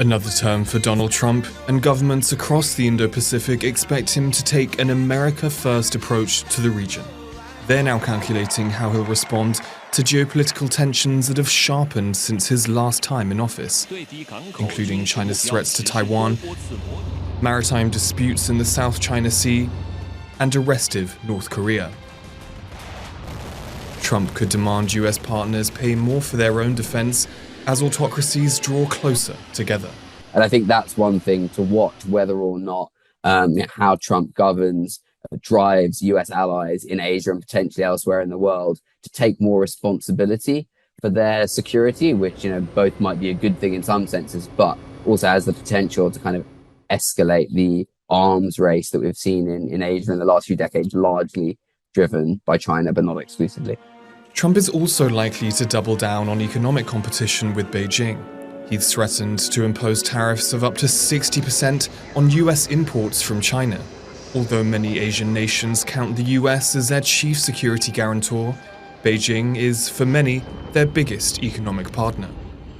Another term for Donald Trump, and governments across the Indo-Pacific expect him to take an America-first approach to the region. They're now calculating how he'll respond to geopolitical tensions that have sharpened since his last time in office, including China's threats to Taiwan, maritime disputes in the South China Sea, and a restive North Korea. Trump could demand US partners pay more for their own defense as autocracies draw closer together. And I think that's one thing to watch, whether or not how Trump governs drives US allies in Asia and potentially elsewhere in the world to take more responsibility for their security, which, both might be a good thing in some senses, but also has the potential to kind of escalate the arms race that we've seen in Asia in the last few decades, largely driven by China, but not exclusively. Trump is also likely to double down on economic competition with Beijing. He's threatened to impose tariffs of up to 60% on US imports from China. Although many Asian nations count the US as their chief security guarantor, Beijing is, for many, their biggest economic partner.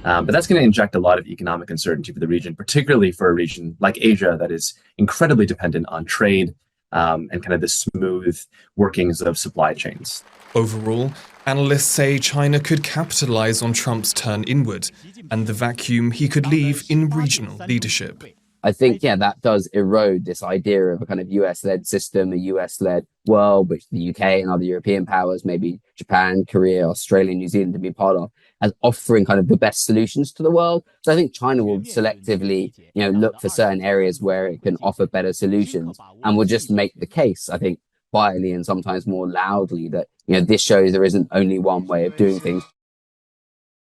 But that's going to inject a lot of economic uncertainty for the region, particularly for a region like Asia that is incredibly dependent on trade and kind of the smooth workings of supply chains. Overall, analysts say China could capitalize on Trump's turn inward and the vacuum he could leave in regional leadership. I think, that does erode this idea of a kind of US-led system, a US-led world, which the UK and other European powers, maybe Japan, Korea, Australia, New Zealand, to be part of, as offering kind of the best solutions to the world. So I think China will selectively, look for certain areas where it can offer better solutions and will just make the case, I think, quietly and sometimes more loudly that, this shows there isn't only one way of doing things.